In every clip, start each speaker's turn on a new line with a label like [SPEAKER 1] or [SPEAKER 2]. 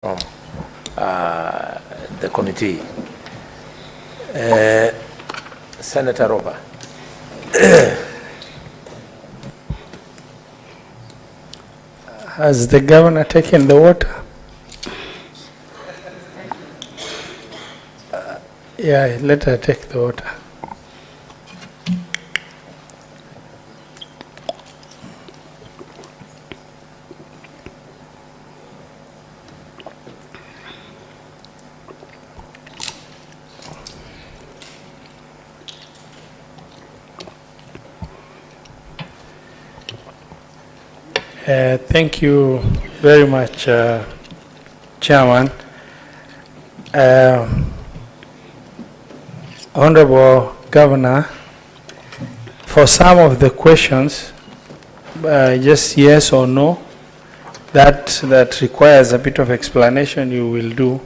[SPEAKER 1] from the committee. Senator Roba.
[SPEAKER 2] Has the governor taken the water? Yeah, let her take the water. Thank you very much, Chairman. Honorable Governor, for some of the questions, just yes or no, that requires a bit of explanation, you will do.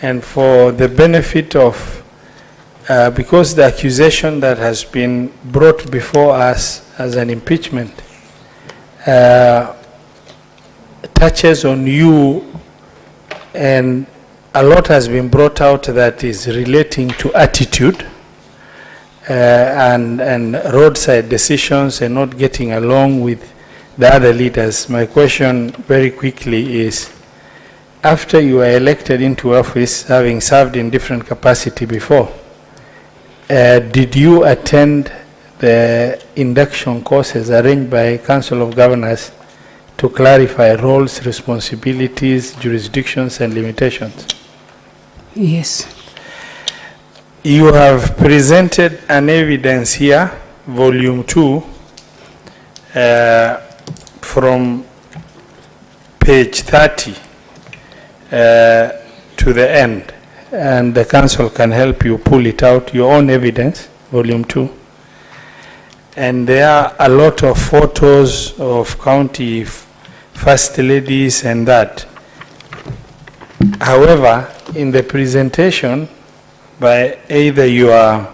[SPEAKER 2] And for the benefit of, because the accusation that has been brought before us as an impeachment touches on you, and a lot has been brought out that is relating to attitude and roadside decisions and not getting along with the other leaders. My question very quickly is, after you were elected into office, having served in different capacity before, did you attend the induction courses arranged by Council of Governors to clarify roles, responsibilities, jurisdictions, and limitations?
[SPEAKER 3] Yes.
[SPEAKER 2] You have presented an evidence here, volume 2, from page 30 to the end, and the council can help you pull it out, your own evidence, volume 2. And there are a lot of photos of county first ladies and that. However, in the presentation by either your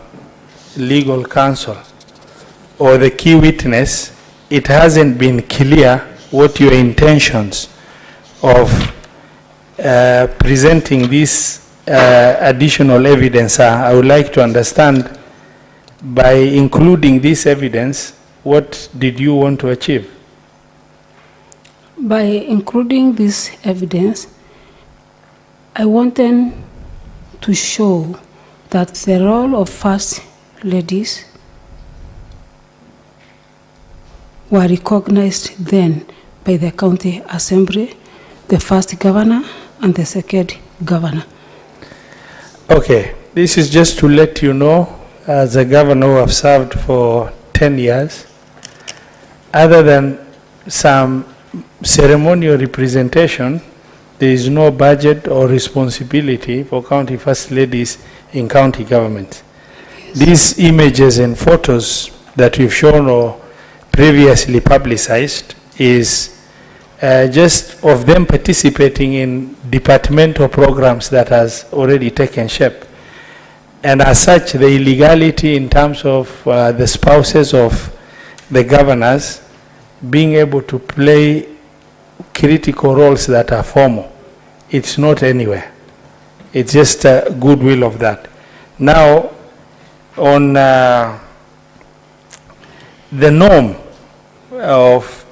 [SPEAKER 2] legal counsel or the key witness, it hasn't been clear what your intentions of presenting this additional evidence are. I would like to understand, by including this evidence, what did you want to achieve?
[SPEAKER 3] By including this evidence, I wanted to show that the role of first ladies were recognized then by the county assembly, the first governor and the second governor.
[SPEAKER 2] Okay, this is just to let you know, as a governor who have served for 10 years, other than some ceremonial representation, there is no budget or responsibility for county first ladies in county government. Yes. These images and photos that we've shown or previously publicized is just of them participating in departmental programs that has already taken shape. And as such, the illegality in terms of the spouses of the governors being able to play critical roles that are formal, it's not anywhere. It's just a goodwill of that. Now, on the norm of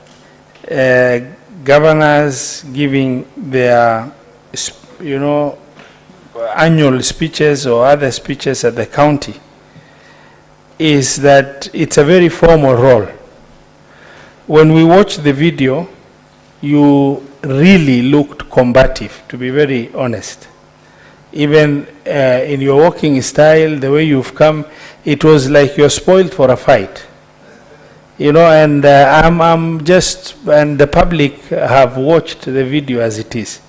[SPEAKER 2] governors giving their, annual speeches or other speeches at the county, is that it's a very formal role. When we watched the video, you really looked combative, to be very honest. Even in your walking style, the way you've come, it was like you're spoiled for a fight. And I'm just, and the public have watched the video as it is.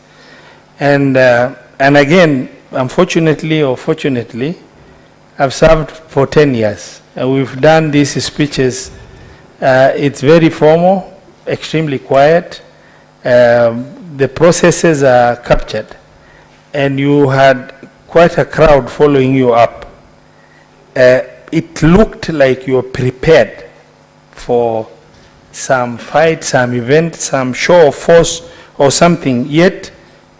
[SPEAKER 2] And again, unfortunately or fortunately, I've served for 10 years. And we've done these speeches. It's very formal, extremely quiet. The processes are captured. And you had quite a crowd following you up. It looked like you were prepared for some fight, some event, some show of force or something, yet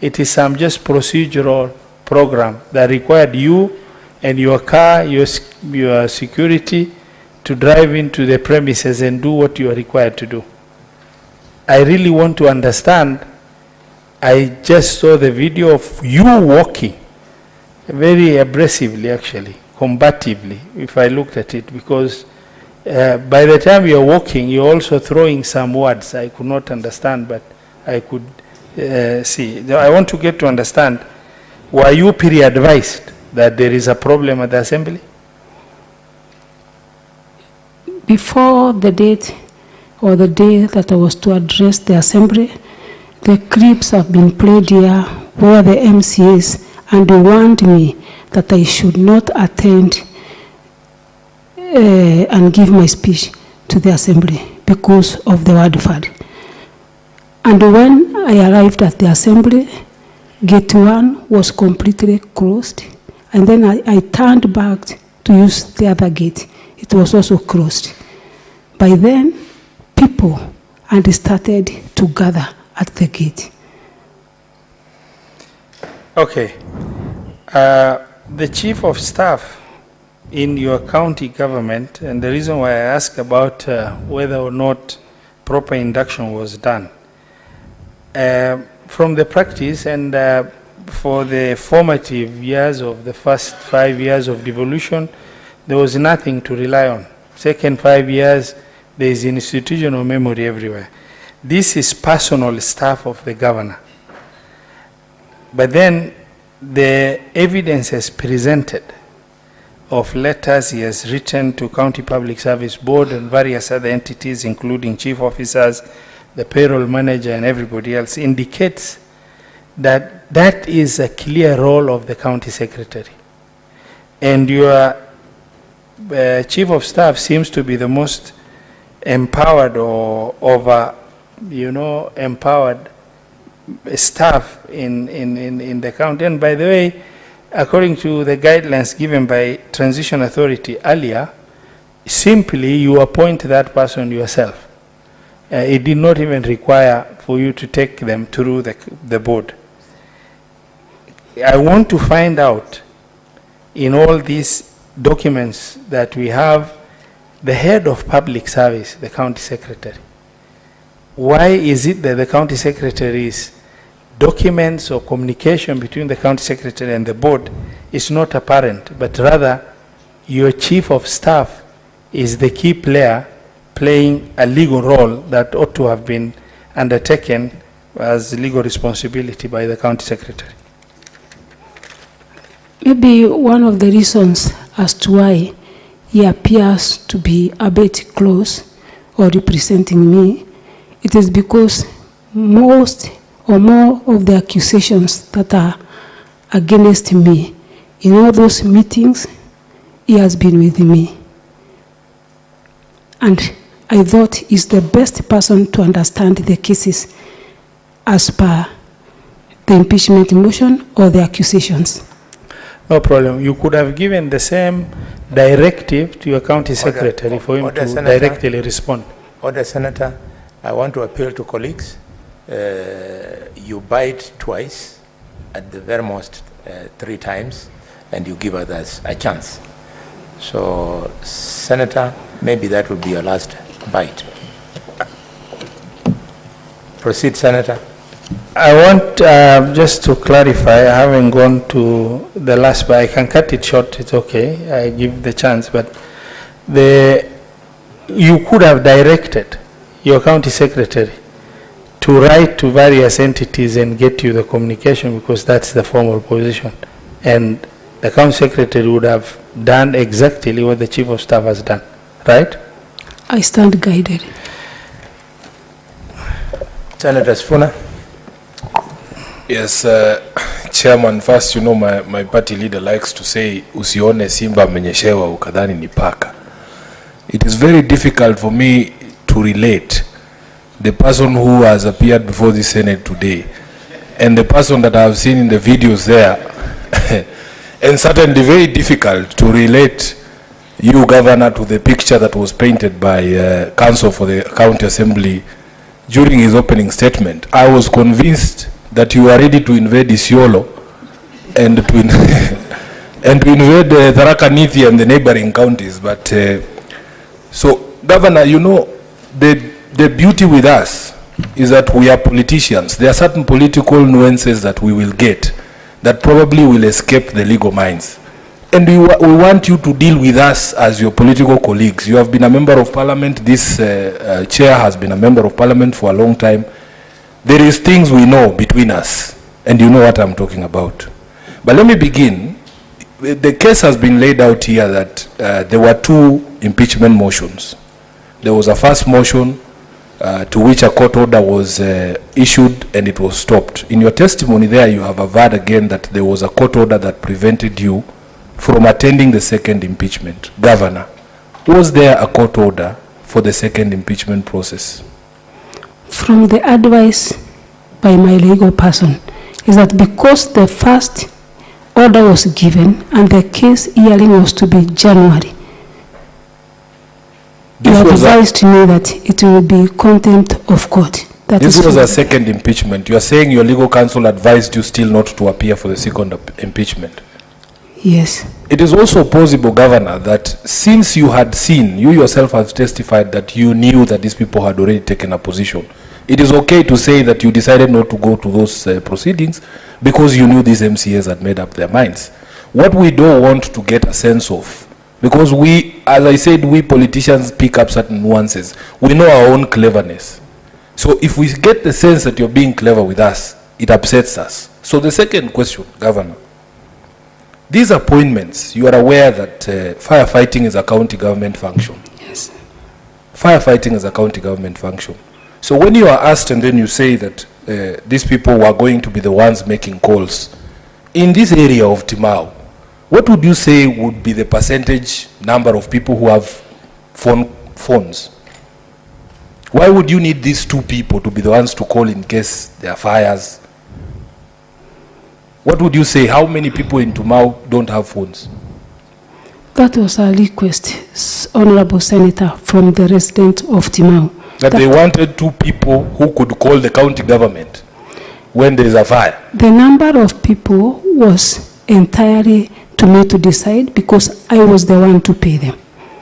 [SPEAKER 2] It is some just procedural program that required you and your car, your security, to drive into the premises and do what you are required to do. I really want to understand. I just saw the video of you walking very aggressively, actually, combatively, if I looked at it, because by the time you're walking, you're also throwing some words I could not understand, but I could see. I want to get to understand, were you pre-advised that there is a problem at the assembly?
[SPEAKER 3] Before the date or the day that I was to address the assembly, the clips have been played here where the MC is, and they warned me that I should not attend and give my speech to the assembly because of the word fad. And when I arrived at the assembly, gate 1 was completely closed, and then I turned back to use the other gate. It was also closed. By then, people had started to gather at the gate.
[SPEAKER 2] Okay. The chief of staff in your county government, and the reason why I ask about whether or not proper induction was done, from the practice and for the formative years of the first 5 years of devolution, there was nothing to rely on. Second 5 years, there is institutional memory everywhere. This is personal staff of the governor. But then the evidence is presented of letters he has written to County Public Service Board and various other entities, including chief officers, the payroll manager, and everybody else, indicates that that is a clear role of the county secretary. And your chief of staff seems to be the most empowered or empowered staff in the county. And by the way, according to the guidelines given by Transition Authority earlier, simply you appoint that person yourself. It did not even require for you to take them through the board. I want to find out in all these documents that we have the head of public service, the county secretary. Why is it that the county secretary's documents or communication between the county secretary and the board is not apparent, but rather your chief of staff is the key player playing a legal role that ought to have been undertaken as legal responsibility by the county secretary?
[SPEAKER 3] Maybe one of the reasons as to why he appears to be a bit close or representing me, it is because most or more of the accusations that are against me, in all those meetings, he has been with me. And I thought he's the best person to understand the cases as per the impeachment motion or the accusations.
[SPEAKER 2] No problem. You could have given the same directive to your county secretary for him to directly respond.
[SPEAKER 1] Order, Senator. I want to appeal to colleagues. You bite twice, at the very most 3 times, and you give others a chance. So, Senator, maybe that would be your last bite. Proceed, Senator.
[SPEAKER 2] I want just to clarify, I haven't gone to the last, but I can cut it short, it's okay, I give the chance, but you could have directed your county secretary to write to various entities and get you the communication, because that's the formal position. And the county secretary would have done exactly what the chief of staff has done, right?
[SPEAKER 3] I stand guided.
[SPEAKER 1] Senator Sifuna.
[SPEAKER 4] Yes, Chairman, first, you know, my party leader likes to say, usione simba menyeshewa ukadhani ni paka. It is very difficult for me to relate the person who has appeared before the Senate today and the person that I have seen in the videos there, and certainly very difficult to relate you, Governor, to the picture that was painted by Counsel for the County Assembly during his opening statement. I was convinced that you are ready to invade Isiolo and to and to invade Tharaka Nithi and the neighboring counties. But so, Governor, you know, the beauty with us is that we are politicians. There are certain political nuances that we will get that probably will escape the legal minds. And we want you to deal with us as your political colleagues. You have been a member of parliament. This chair has been a member of parliament for a long time. There is things we know between us, and you know what I'm talking about. But let me begin. The case has been laid out here that there were two impeachment motions. There was a first motion to which a court order was issued and it was stopped. In your testimony there, you have averred again that there was a court order that prevented you from attending the second impeachment. Governor, was there a court order for the second impeachment process?
[SPEAKER 3] From the advice by my legal person is that because the first order was given and the case hearing was to be January, you advised me that it will be contempt of court.
[SPEAKER 4] This was a second impeachment. You are saying your legal counsel advised you still not to appear for the second impeachment?
[SPEAKER 3] Yes.
[SPEAKER 4] It is also possible, Governor, that since you had seen, you yourself have testified that you knew that these people had already taken a position. It is okay to say that you decided not to go to those proceedings because you knew these MCAs had made up their minds. What we don't want to get a sense of, because we, as I said, we politicians pick up certain nuances. We know our own cleverness. So if we get the sense that you're being clever with us, it upsets us. So the second question, Governor, these appointments, you are aware that firefighting is a county government function.
[SPEAKER 3] Yes.
[SPEAKER 4] Firefighting is a county government function. So when you are asked and then you say that these people were going to be the ones making calls, in this area of Timau, what would you say would be the percentage number of people who have phones? Why would you need these two people to be the ones to call in case there are fires? What would you say? How many people in Timau don't have phones?
[SPEAKER 3] That was a request, Honorable Senator, from the residents of Timau.
[SPEAKER 4] That they wanted two people who could call the county government when there is a fire.
[SPEAKER 3] The number of people was entirely to me to decide because I was the one to pay them.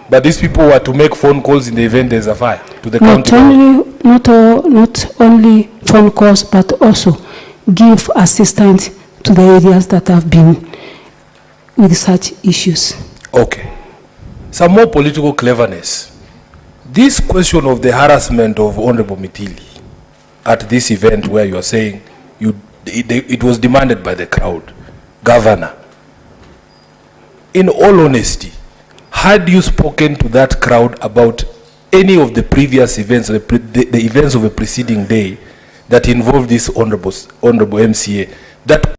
[SPEAKER 4] But these people were to make phone calls in the event there is a fire to the county government.
[SPEAKER 3] Not only phone calls, but also give assistance to the areas that have been with such issues.
[SPEAKER 4] Okay. Some more political cleverness. This question of the harassment of Honorable Mitili at this event where you are saying it was demanded by the crowd. Governor, in all honesty, had you spoken to that crowd about any of the previous events, the events of a preceding day that involved this honorable MCA, that